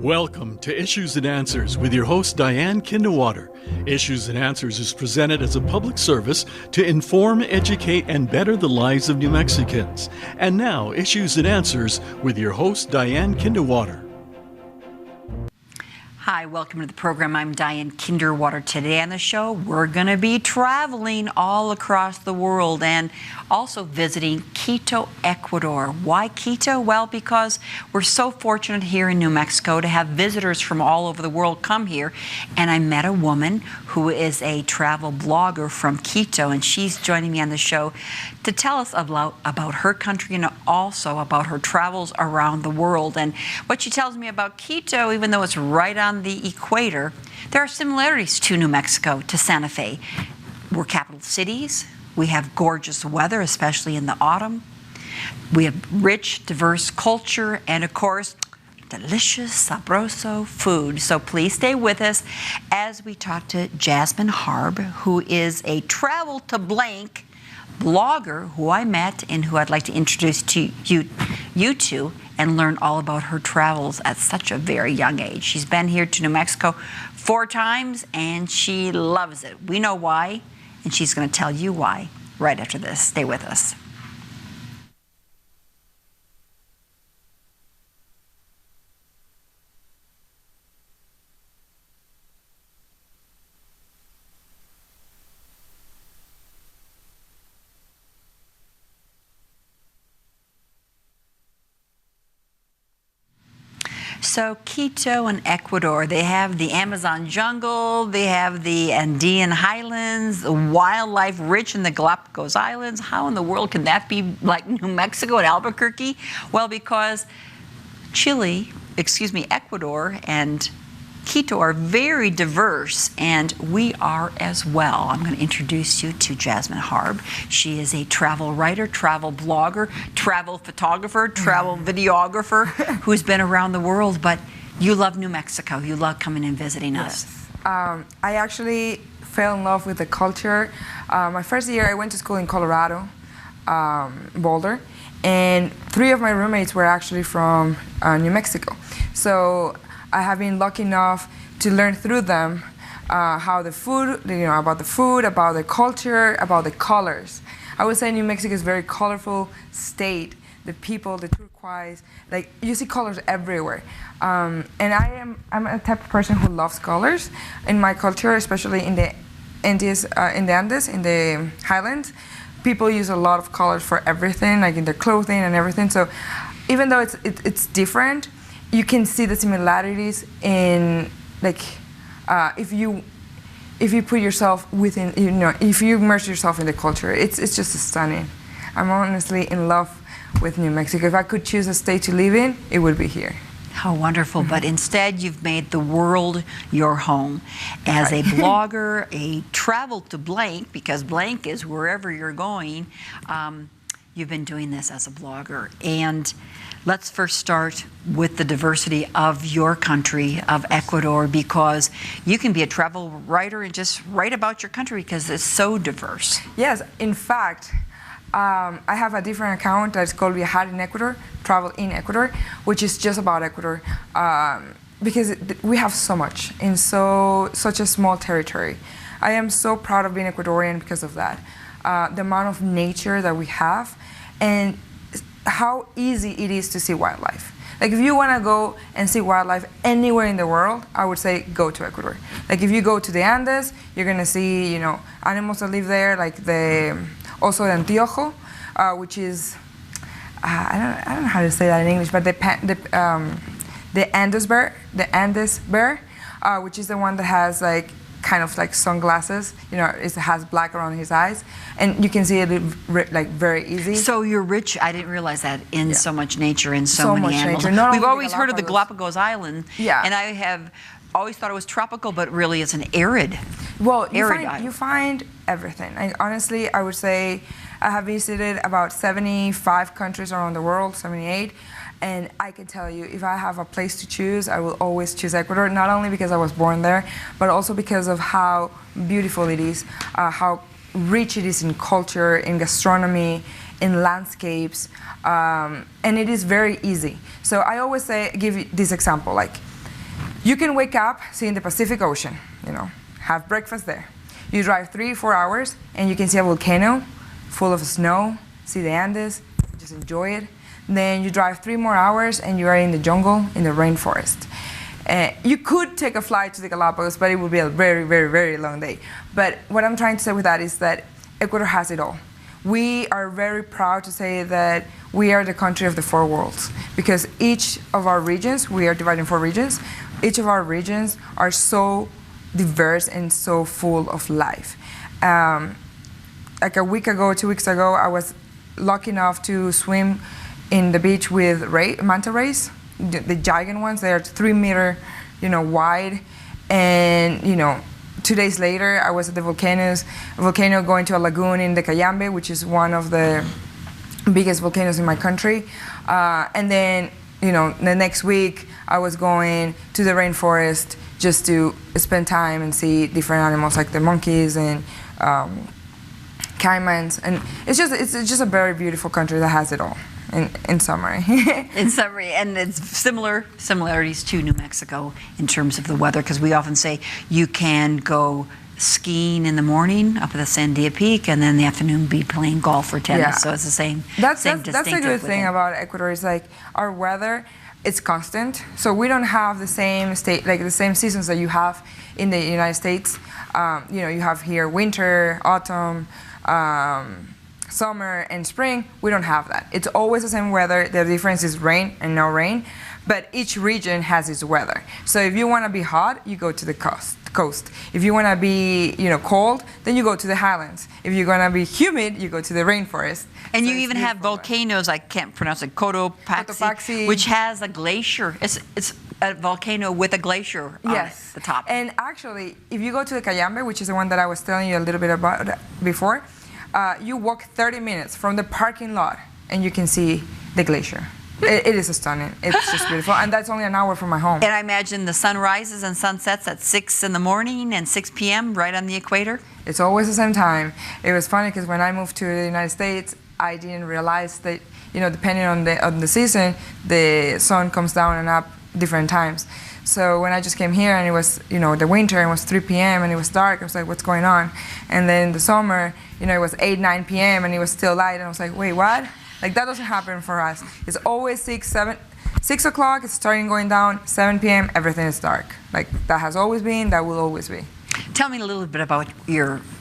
Welcome to Issues and Answers with your host Diane Kinderwater. Issues and Answers is presented as a public service to inform, educate, and better the lives of New Mexicans. And now, Issues and Answers with your host Diane Kinderwater. Hi, welcome to the program. I'm Diane Kinderwater. Today on the show, we're going to be traveling all across the world and also visiting Quito, Ecuador. Why Quito? Well, because we're so fortunate here in New Mexico to have visitors from all over the world come here. And I met a woman who is a travel blogger from Quito, and she's joining me on the show to tell us about her country and also about her travels around the world. And what she tells me about Quito, even though it's right on the equator, there are similarities to New Mexico, to Santa Fe. We're capital cities. We have gorgeous weather, especially in the autumn. We have rich, diverse culture, and of course, delicious, sabroso food. So please stay with us as we talk to Jazmin Harb, who is a travel to blank blogger who I met and who I'd like to introduce to you to and learn all about her travels at such a very young age. She's been here to New Mexico 4 times and she loves it. We know why, and she's going to tell you why right after this. Stay with us. So Quito and Ecuador, they have the Amazon jungle, they have the Andean highlands, wildlife rich in the Galapagos Islands. How in the world can that be like New Mexico and Albuquerque? Well, because Ecuador and Quito are very diverse, and we are as well. I'm going to introduce you to Jazmin Harb. She is a travel writer, travel blogger, travel photographer, travel videographer who's been around the world, but you love New Mexico. You love coming and visiting us. I actually fell in love with the culture. My first year, I went to school in Colorado, Boulder, and 3 of my roommates were actually from New Mexico. So I have been lucky enough to learn through them how the food, about the food, about the culture, about the colors. I would say New Mexico is a very colorful state. The people, the turquoise, like you see colors everywhere. And I'm a type of person who loves colors. In my culture, especially in the Andes, in the highlands, people use a lot of colors for everything, like in their clothing and everything. So even though it's different, you can see the similarities in, like, if you put yourself within, if you immerse yourself in the culture, it's just stunning. I'm honestly in love with New Mexico. If I could choose a state to live in, it would be here. How wonderful, but instead you've made the world your home. As a blogger, a travel to blank, because blank is wherever you're going, you've been doing this as a blogger. And let's first start with the diversity of your country, of Ecuador, because you can be a travel writer and just write about your country because it's so diverse. Yes, in fact, I have a different account that's called Viajar in Ecuador, Travel in Ecuador, which is just about Ecuador, because we have so much in such a small territory. I am so proud of being Ecuadorian because of that. The amount of nature that we have, and how easy it is to see wildlife. Like if you want to go and see wildlife anywhere in the world, I would say go to Ecuador. Like if you go to the Andes, you're gonna see animals that live there, like also the Antiojo, which is I don't know how to say that in English, but the Andes bear, which is the one that has like kind of like sunglasses, it has black around his eyes, and you can see it like very easy. So you're rich, I didn't realize that, in so much nature and so many much animals. Nature. We've always heard of the Galapagos Island, and I have always thought it was tropical, but really it's an arid. Well, you find everything. Honestly, I would say I have visited about 75 countries around the world, 78. And I can tell you, if I have a place to choose, I will always choose Ecuador, not only because I was born there, but also because of how beautiful it is, how rich it is in culture, in gastronomy, in landscapes, and it is very easy. So I always give you this example, like You can wake up seeing the Pacific Ocean, have breakfast there. You drive 3-4 hours and you can see a volcano full of snow, see the Andes, just enjoy it. Then you drive 3 more hours and you are in the jungle, in the rainforest. You could take a flight to the Galapagos, but it would be a very, very, very long day. But what I'm trying to say with that is that Ecuador has it all. We are very proud to say that we are the country of the 4 worlds, because each of our regions, we are divided in 4 regions, each of our regions are so diverse and so full of life. Like a week ago, 2 weeks ago, I was lucky enough to swim in the beach with manta rays, the giant ones. They are 3 meter, wide, and 2 days later, I was at the volcano going to a lagoon in the Cayambe, which is one of the biggest volcanoes in my country. And then, the next week, I was going to the rainforest just to spend time and see different animals like the monkeys and caimans. And it's just a very beautiful country that has it all. In summary. In summary, and it's similarities to New Mexico in terms of the weather, because we often say you can go skiing in the morning up at the Sandia Peak, and then in the afternoon be playing golf or tennis. Yeah. So it's the same. That's a good thing about Ecuador. Is like our weather. It's constant, so we don't have the same seasons that you have in the United States. You have here winter, autumn. Summer and spring, we don't have that. It's always the same weather. The difference is rain and no rain, but each region has its weather. So if you want to be hot, you go to the coast. If you want to be, cold, then you go to the highlands. If you're going to be humid, you go to the rainforest. And so you even have volcanoes, I can't pronounce it, Cotopaxi, which has a glacier. It's a volcano with a glacier on the top. And actually, if you go to the Cayambe, which is the one that I was telling you a little bit about before, you walk 30 minutes from the parking lot and you can see the glacier. It is stunning. It's just beautiful. And that's only an hour from my home. And I imagine the sun rises and sunsets at 6 in the morning and 6 p.m. right on the equator? It's always the same time. It was funny because when I moved to the United States, I didn't realize that, depending on the season, the sun comes down and up different times. So when I just came here and it was, the winter, and it was 3 p.m. and it was dark, I was like, what's going on? And then in the summer, it was 8, 9 p.m. and it was still light, and I was like, wait, what? Like, that doesn't happen for us. It's always 6 o'clock, it's starting going down, 7 p.m., everything is dark. Like, that has always been, that will always be. Tell me a little bit about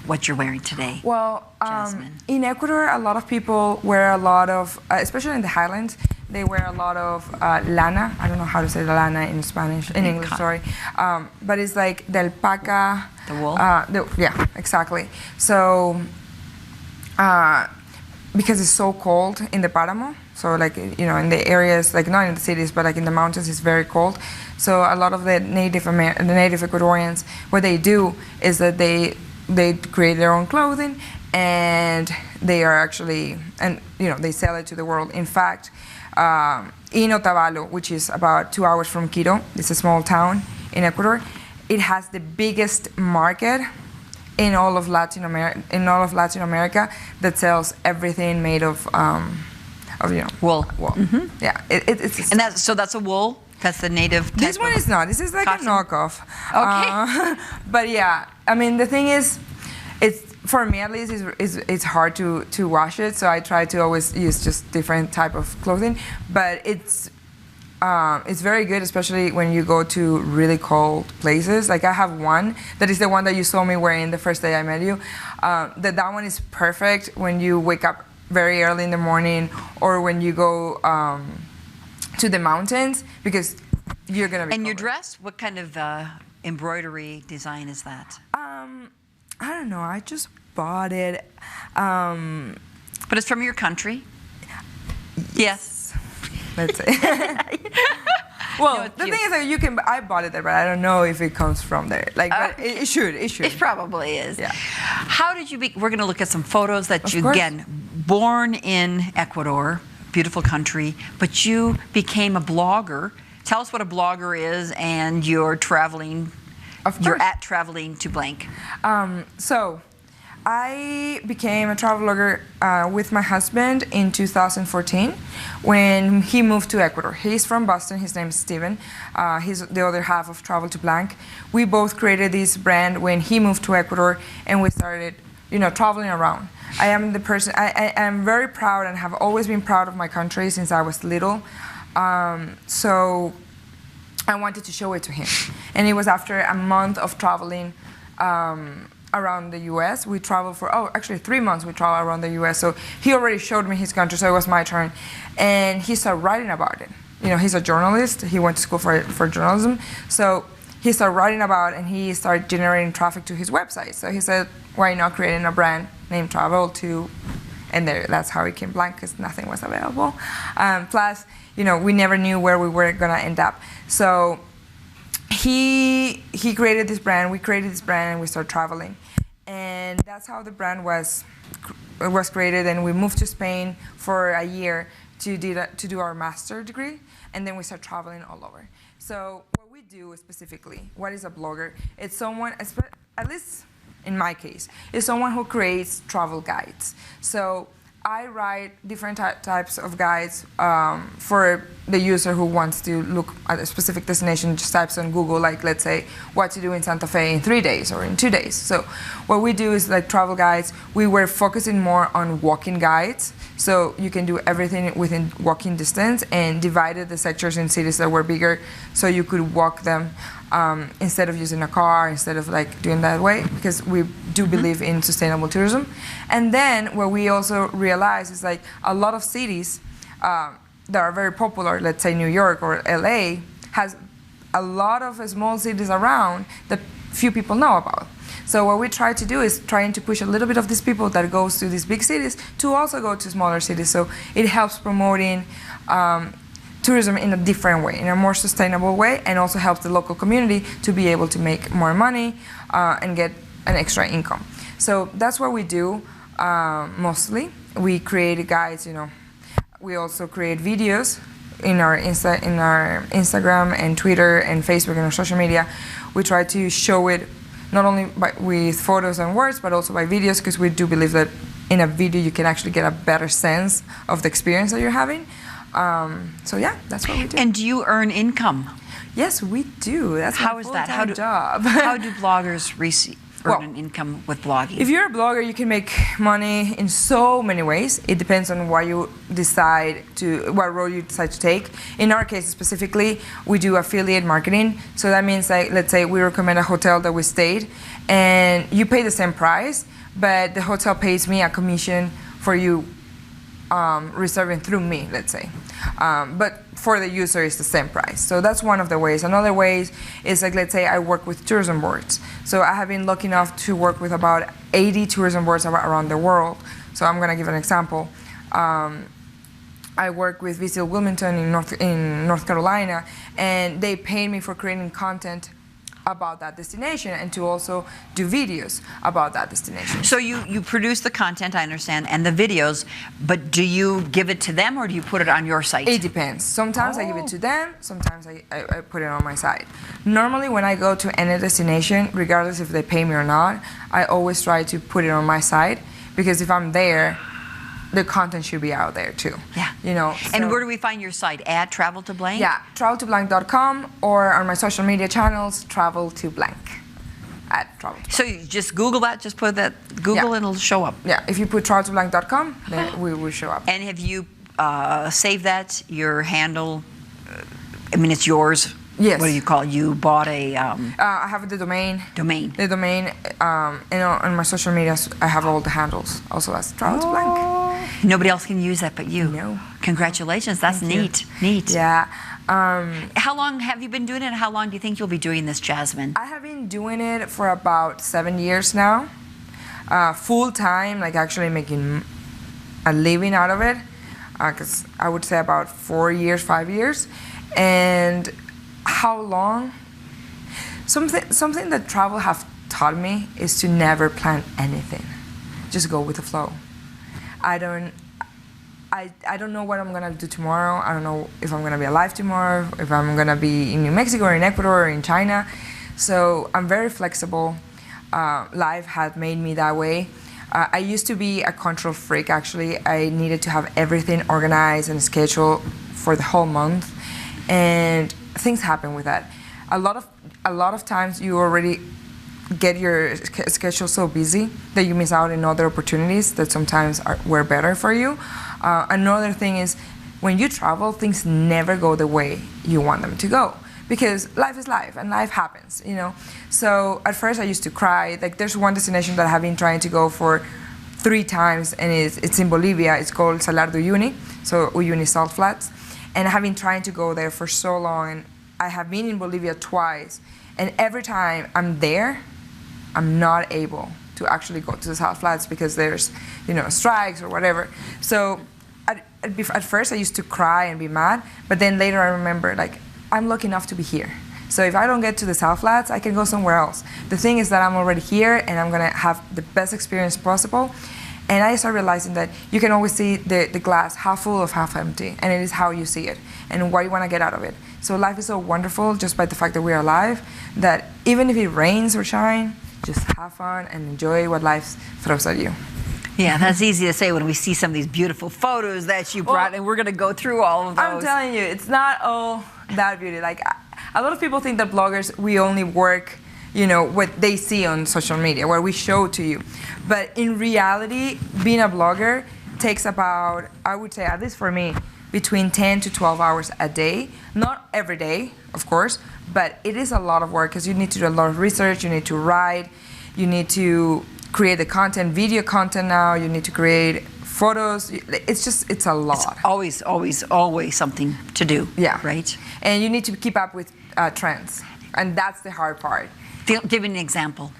what you're wearing today. Well, Jazmin. In Ecuador, a lot of people wear a lot of, especially in the highlands, they wear a lot of lana. I don't know how to say lana in Spanish, in English, sorry. But it's like the alpaca. The wool? Yeah, exactly. So, because it's so cold in the Paramo, so like, in the areas, like not in the cities, but like in the mountains, it's very cold. So a lot of the native Ecuadorians, what they do is that they create their own clothing, and they are actually, and they sell it to the world. In fact, in Otavalo, which is about 2 hours from Quito, it's a small town in Ecuador, it has the biggest market in all of Latin America that sells everything made of wool. Mm-hmm. Yeah, it's and that's a wool. That's the native. This one is not. This is like cotton? a knockoff. Okay. But yeah, I mean, the thing is, for me at least, it's hard to wash it. So I try to always use just different type of clothing. But it's very good, especially when you go to really cold places. Like I have one that is the one that you saw me wearing the first day I met you. That one is perfect when you wake up very early in the morning, or when you go to the mountains, because you're gonna be. And covered. your dress, what kind of embroidery design is that? I don't know. I just bought it. But it's from your country. Yes. Let's say. Well, the thing is that I bought it there, but I don't know if it comes from there. Like, but it should. It probably is. Yeah. How did you we're going to look at some photos that Of course. again, born in Ecuador, beautiful country, but you became a blogger. Tell us what a blogger is, and you're traveling. Of course. You're at traveling to blank. So, I became a travel blogger with my husband in 2014 when he moved to Ecuador. He's from Boston. His name is Steven. He's the other half of Travel to Blank. We both created this brand when he moved to Ecuador, and we started, traveling around. I am the person. I am very proud and have always been proud of my country since I was little. So I wanted to show it to him, and it was after a month of traveling. Around the U.S. We traveled for, actually 3 months we traveled around the U.S. So he already showed me his country, so it was my turn. And he started writing about it. He's a journalist. He went to school for journalism. So he started writing about it, and he started generating traffic to his website. So he said, why not creating a brand named Travel to, and that's how it came blank, because nothing was available. Plus, we never knew where we were going to end up. So he created this brand, we created this brand, and we started traveling. And that's how the brand was created, and we moved to Spain for a year to do our master degree, and then we started traveling all over. So what we do specifically, what is a blogger? It's someone, at least in my case, is someone who creates travel guides. So I write different types of guides for the user who wants to look at a specific destination, just types on Google, like let's say what to do in Santa Fe in 3 days or in 2 days. So what we do is like travel guides. We were focusing more on walking guides, so you can do everything within walking distance, and divided the sectors in cities that were bigger so you could walk them instead of using a car, instead of like doing that way, because we do believe in sustainable tourism. And then what we also realize is like a lot of cities that are very popular, let's say New York or LA, has a lot of small cities around that few people know about. So what we try to do is trying to push a little bit of these people that goes to these big cities to also go to smaller cities. So it helps promoting tourism in a different way, in a more sustainable way, and also helps the local community to be able to make more money and get an extra income. So that's what we do mostly. We create guides, We also create videos in our Instagram and Twitter and Facebook and our social media. We try to show it not only with photos and words, but also by videos, because we do believe that in a video you can actually get a better sense of the experience that you're having. So yeah, that's what we do. And do you earn income? Yes, we do. That's how my is that? full-time job. How do bloggers earn an income with blogging? If you're a blogger, you can make money in so many ways. It depends on what road you decide to take. In our case specifically, we do affiliate marketing. So that means, like, let's say we recommend a hotel that we stayed, and you pay the same price, but the hotel pays me a commission for you reserving through me, let's say. But for the user, it's the same price. So that's one of the ways. Another way is, like, let's say I work with tourism boards. So I have been lucky enough to work with about 80 tourism boards around the world. So I'm going to give an example. I work with Visit Wilmington in North Carolina, and they paid me for creating content about that destination and to also do videos about that destination. So you produce the content, I understand, and the videos, but do you give it to them or do you put it on your site? It depends. Sometimes I give it to them, sometimes I put it on my site. Normally when I go to any destination, regardless if they pay me or not, I always try to put it on my site, because if I'm there, the content should be out there too. Yeah. And where do we find your site? At Travel to Blank? Yeah, traveltoblank.com, or on my social media channels, Travel to Blank. At Travel to Blank. So you just Google that, just put that Google and it'll show up. Yeah, if you put traveltoblank.com, then we will show up. And have you saved that, your handle? I mean, it's yours. Yes. What do you call it? You bought a... I have the domain. The domain. And on my social media, I have all the handles, also as Travel to Blank. Nobody else can use that but you. No. Congratulations. That's neat. Neat. Yeah. How long have you been doing it, and how long do you think you'll be doing this, Jazmin? I have been doing it for about 7 years now. Full time, like actually making a living out of it. Because I would say about 4 years, 5 years. And how long? Something that travel have taught me is to never plan anything. Just go with the flow. I don't know what I'm gonna do tomorrow. I don't know if I'm gonna be alive tomorrow, if I'm gonna be in New Mexico or in Ecuador or in China. So I'm very flexible. Life had made me that way. I used to be a control freak, actually. I needed to have everything organized and scheduled for the whole month. And things happen with that. A lot of times you already get your schedule so busy that you miss out on other opportunities that sometimes were better for you. Another thing is, when you travel, things never go the way you want them to go, because life is life and life happens, you know. So at first I used to cry. Like, there's one destination that I have been trying to go for 3 times, and it's in Bolivia. It's called Salar de Uyuni, so Uyuni Salt Flats. And I have been trying to go there for so long, and I have been in Bolivia twice, and every time I'm there, I'm not able to actually go to the Salt Flats because there's, you know, strikes or whatever. So at first I used to cry and be mad, but then later I remember, like, I'm lucky enough to be here. So if I don't get to the Salt Flats, I can go somewhere else. The thing is that I'm already here, and I'm gonna have the best experience possible. And I started realizing that you can always see the glass half full or half empty, and it is how you see it and what you want to get out of it. So life is so wonderful just by the fact that we're alive, that even if it rains or shine, just have fun and enjoy what life throws at you. Yeah, that's easy to say when we see some of these beautiful photos that you brought, and we're going to go through all of those. I'm telling you, it's not all that beauty. Like, a lot of people think that bloggers, we only work, you know, what they see on social media, what we show to you. But in reality, being a blogger takes about, I would say, at least for me, between 10 to 12 hours a day. Not every day, of course, but it is a lot of work because you need to do a lot of research, you need to write, you need to create the content, video content now, you need to create photos. It's a lot. It's always something to do. Yeah. Right? And you need to keep up with trends. And that's the hard part. Give me an example.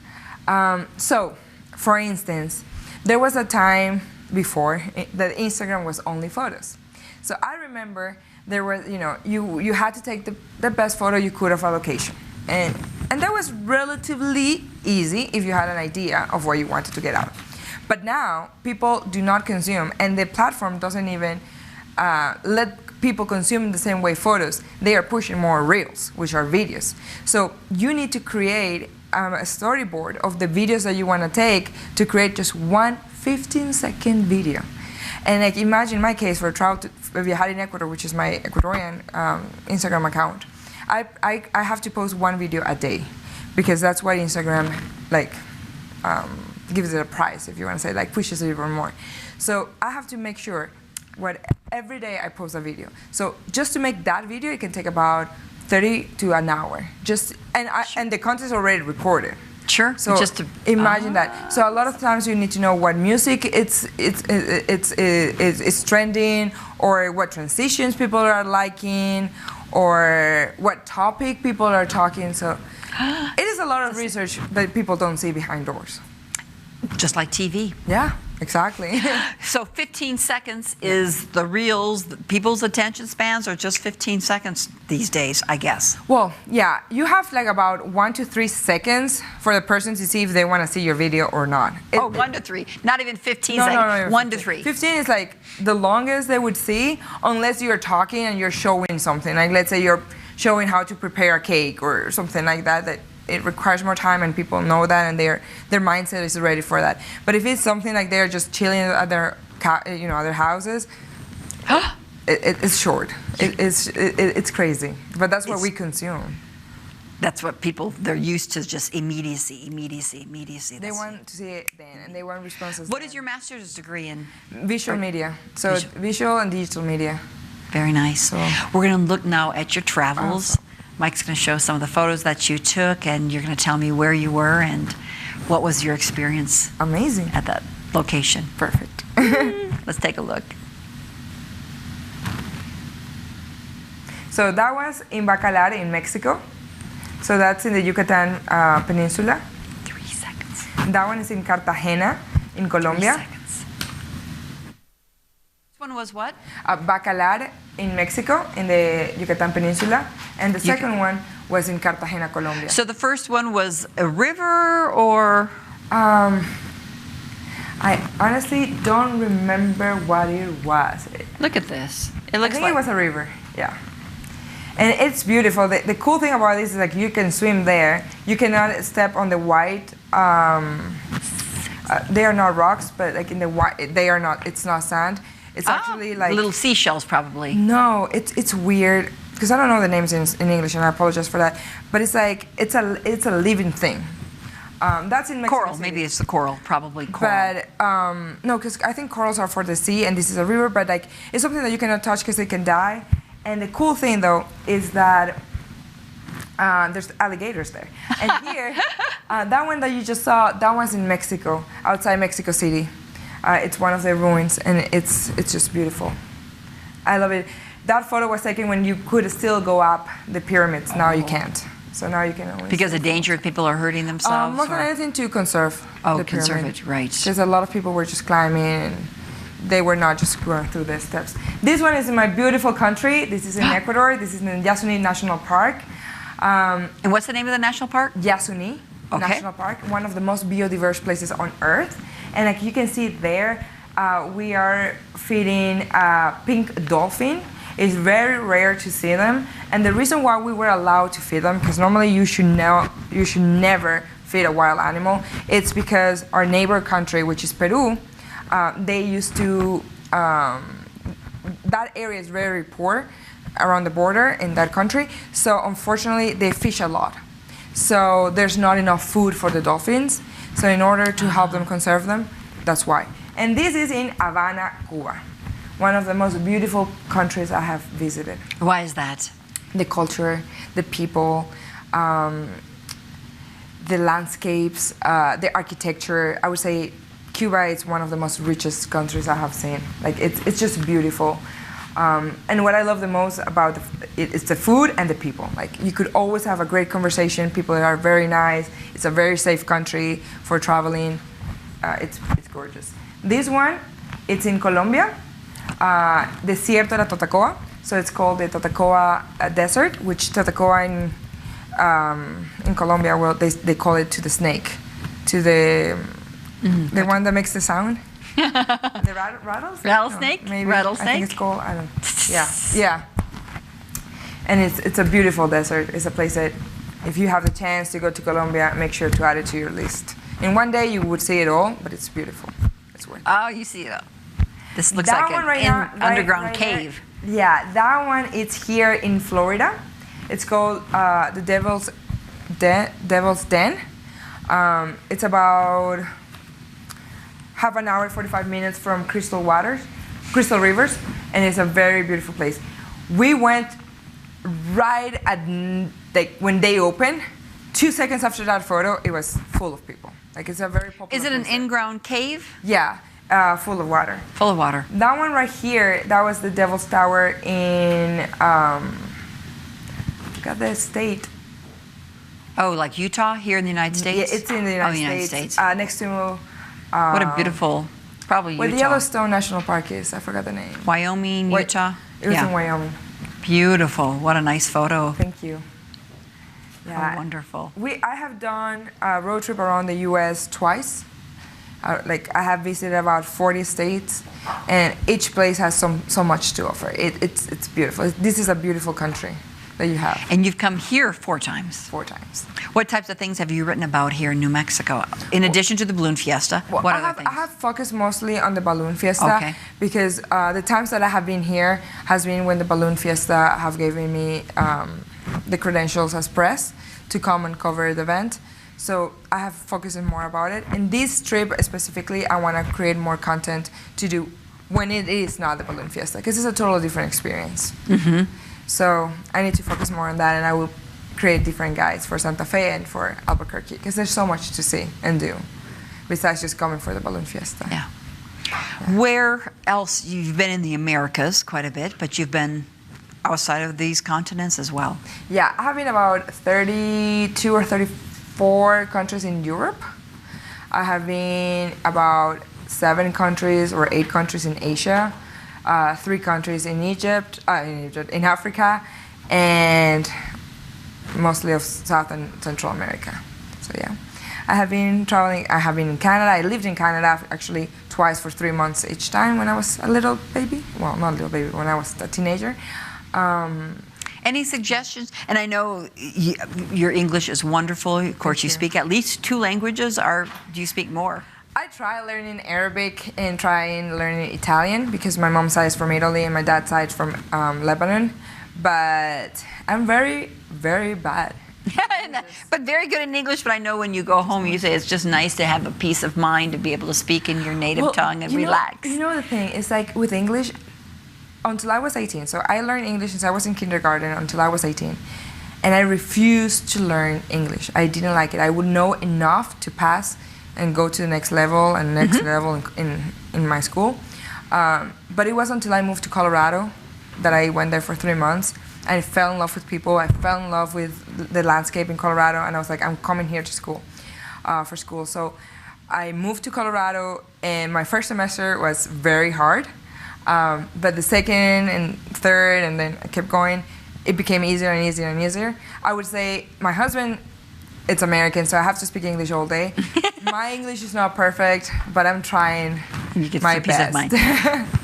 So, for instance, there was a time before that Instagram was only photos. So I remember there was, you know, you had to take the best photo you could of a location. And that was relatively easy if you had an idea of what you wanted to get out. But now, people do not consume, and the platform doesn't even let people consume the same way photos. They are pushing more reels, which are videos. So you need to create a storyboard of the videos that you want to take to create just one 15-second video. And like, imagine my case for Viajar in Ecuador, which is my Ecuadorian Instagram account. I have to post one video a day because that's what Instagram like gives it a price, if you want to say, like pushes it even more. So I have to make sure every day I post a video. So just to make that video, it can take about 30 to an hour. And the content is already recorded. Sure. So just imagine that. So a lot of times you need to know what music it's trending, or what transitions people are liking, or what topic people are talking. So it is a lot of research that people don't see behind doors. Just like TV. Yeah, exactly. So 15 seconds is the reels. People's attention spans are just 15 seconds these days, I guess. Well, yeah, you have like about 1 to 3 seconds for the person to see if they want to see your video or not. 1 to 3, not even 15 no, seconds. No, 1 to 3. 15 is like the longest they would see, unless you're talking and you're showing something. Like, let's say you're showing how to prepare a cake or something like that, that it requires more time, and people know that, and their mindset is ready for that. But if it's something like they're just chilling at their other houses, it's short. It's crazy. But that's what we consume. That's what they're used to, just immediacy. They want to see it then, and they want responses. What is your master's degree in? Visual media. So visual and digital media. Very nice. So we're going to look now at your travels. Awesome. Mike's going to show some of the photos that you took, and you're going to tell me where you were and what was your experience. Amazing. At that location. Perfect. Let's take a look. So that was in Bacalar in Mexico. So that's in the Yucatan Peninsula. 3 seconds. That one is in Cartagena in Colombia. 3 seconds. This one was what? Bacalar in Mexico in the Yucatan Peninsula. And the second one was in Cartagena, Colombia. So the first one was a river, or? I honestly don't remember what it was. Look at this. It looks I think it was a river, yeah. And it's beautiful. The cool thing about this is like you can swim there. You cannot step on the white They are not rocks, but like in the white, they are not. It's not sand. It's actually like little seashells, probably. No, it's weird because I don't know the names in English, and I apologize for that. But it's like it's a living thing. That's in Mexico Coral. City. Maybe it's the coral. Probably coral. But no, because I think corals are for the sea, and this is a river. But like it's something that you cannot touch because it can die. And the cool thing though is that there's alligators there. And here, that one that you just saw, that one's in Mexico, outside Mexico City. It's one of the ruins, and it's just beautiful. I love it. That photo was taken when you could still go up the pyramids. Now you can't. So now you can only. Because of danger, people are hurting themselves. More than anything to conserve the conserve pyramid. it, right. Because a lot of people were just climbing, and they were not just going through the steps. This one is in my beautiful country. This is in Ecuador. This is in Yasuni National Park. And what's the name of the national park? Yasuni National Park, one of the most biodiverse places on Earth. And like you can see there, we are feeding a pink dolphin. It's very rare to see them, and the reason why we were allowed to feed them, because normally you should never feed a wild animal, it's because our neighbor country, which is Peru, they used to. That area is very poor around the border in that country, so unfortunately they fish a lot. So there's not enough food for the dolphins. So in order to help them conserve them, that's why. And this is in Havana, Cuba. One of the most beautiful countries I have visited. Why is that? The culture, the people, the landscapes, the architecture. I would say Cuba is one of the most richest countries I have seen. Like it's just beautiful. And what I love the most about it's the food and the people. Like you could always have a great conversation. People are very nice. It's a very safe country for traveling. It's gorgeous. This one, it's in Colombia. Desierto de Totakoa. So it's called the Totakoa Desert, which Totakoa in Colombia, well, they call it to the snake, to the one that makes the sound. The rattles? Rattlesnake? No, maybe. Rattlesnake? I think it's called, I don't know. Yeah. And it's a beautiful desert. It's a place that if you have the chance to go to Colombia, make sure to add it to your list. In one day you would see it all, but it's beautiful. It's worth it. Oh, you see it. This looks That like one right an now, underground right cave. there. Yeah, that one, it's here in Florida. It's called the Devil's Den. It's about half an hour, 45 minutes from Crystal Rivers, and it's a very beautiful place. We went right at when they opened. 2 seconds after that photo, it was full of people. Like it's a very popular. Is it an place there. in-ground cave? Yeah, full of water. Full of water. That one right here, that was the Devil's Tower in, I forgot the state. Oh, like Utah here in the United States? Yeah, it's in the United States. Next to. What a beautiful, probably Utah. Where the Yellowstone National Park is, I forgot the name. Wyoming, Utah? It was in Wyoming. Beautiful. What a nice photo. Thank you. Yeah. Oh, wonderful. I have done a road trip around the U.S. twice. I have visited about 40 states, and each place has so much to offer. It's beautiful. This is a beautiful country that you have. And you've come here 4 times. 4 times. What types of things have you written about here in New Mexico? In addition to the balloon fiesta, what other things? I have focused mostly on the balloon fiesta because the times that I have been here has been when the balloon fiesta have given me the credentials as press to come and cover the event. So I have focused more about it. In this trip specifically, I want to create more content to do when it is not the balloon fiesta, because it's a totally different experience. Mm-hmm. So I need to focus more on that, and I will create different guides for Santa Fe and for Albuquerque, because there's so much to see and do besides just coming for the balloon fiesta. Yeah. Where else? You've been in the Americas quite a bit, but you've been outside of these continents as well. Yeah, I have been about 32 or 34 countries in Europe. I have been about 7 countries or 8 countries in Asia, 3 countries in in Africa, and mostly of South and Central America. So yeah, I have been traveling. I have been in Canada. I lived in Canada actually twice for 3 months each time when I was a little baby. Well, not a little baby, when I was a teenager. Any suggestions? And I know your English is wonderful. Of course, you speak at least 2 languages. Do you speak more? I tried learning Arabic and trying learning Italian because my mom's side is from Italy and my dad's side is from Lebanon. But I'm very, very bad. But very good in English. But I know when you go home, you say it's just nice to have a peace of mind to be able to speak in your native tongue and relax. You know the thing is, like with English, until I was 18. So I learned English since I was in kindergarten until I was 18. And I refused to learn English. I didn't like it. I would know enough to pass and go to the next level and next level in my school. But it was until I moved to Colorado that I went there for 3 months. I fell in love with people. I fell in love with the landscape in Colorado, and I was like, I'm coming here to school, for school. So I moved to Colorado, and my first semester was very hard. But the second and third, and then I kept going, it became easier and easier and easier. I would say my husband, it's American, so I have to speak English all day. My English is not perfect, but I'm trying my best.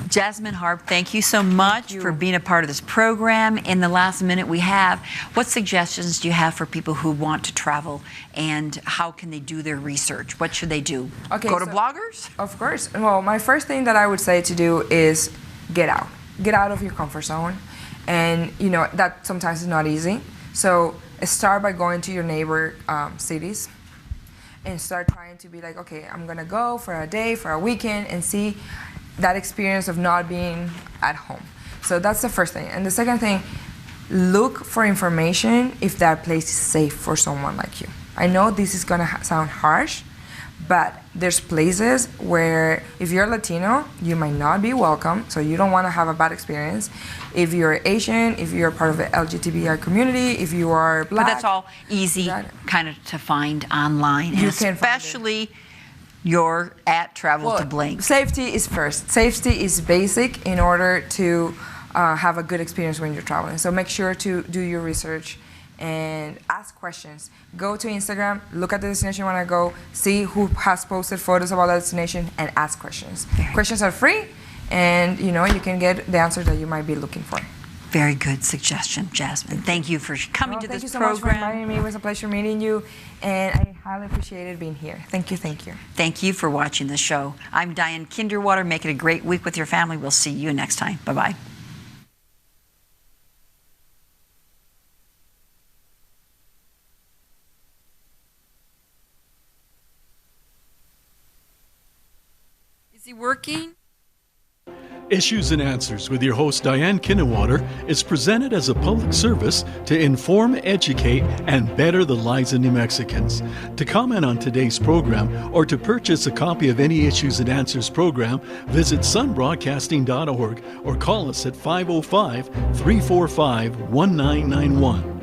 Jazmin Harb, thank you so much for being a part of this program. In the last minute we have, what suggestions do you have for people who want to travel, and how can they do their research? What should they do? Okay, Go to bloggers? Of course. Well, my first thing that I would say to do is get out. Get out of your comfort zone. And, you know, that sometimes is not easy. So start by going to your neighbor cities and start trying to be like, okay, I'm going to go for a day, for a weekend, and see that experience of not being at home. So that's the first thing. And the second thing, look for information if that place is safe for someone like you. I know this is gonna sound harsh, but there's places where if you're Latino, you might not be welcome, so you don't wanna have a bad experience. If you're Asian, if you're part of the LGBTI community, if you are Black. But that's all easy kind of to find online, You and can especially you're at Travel to Blink. Safety is first. Safety is basic in order to have a good experience when you're traveling. So make sure to do your research and ask questions. Go to Instagram, look at the destination you want to go, see who has posted photos about that destination, and ask questions. Questions are free, and you know you can get the answers that you might be looking for. Very good suggestion, Jazmin. Thank you for coming to this program. Thank you so program. much for inviting me. It was a pleasure meeting you, and I highly appreciated being here. Thank you, thank you. Thank you for watching the show. I'm Diane Kinderwater. Make it a great week with your family. We'll see you next time. Bye-bye. Is he working? Issues and Answers with your host Diane Kinderwater is presented as a public service to inform, educate, and better the lives of New Mexicans. To comment on today's program or to purchase a copy of any Issues and Answers program, visit sunbroadcasting.org or call us at 505-345-1991.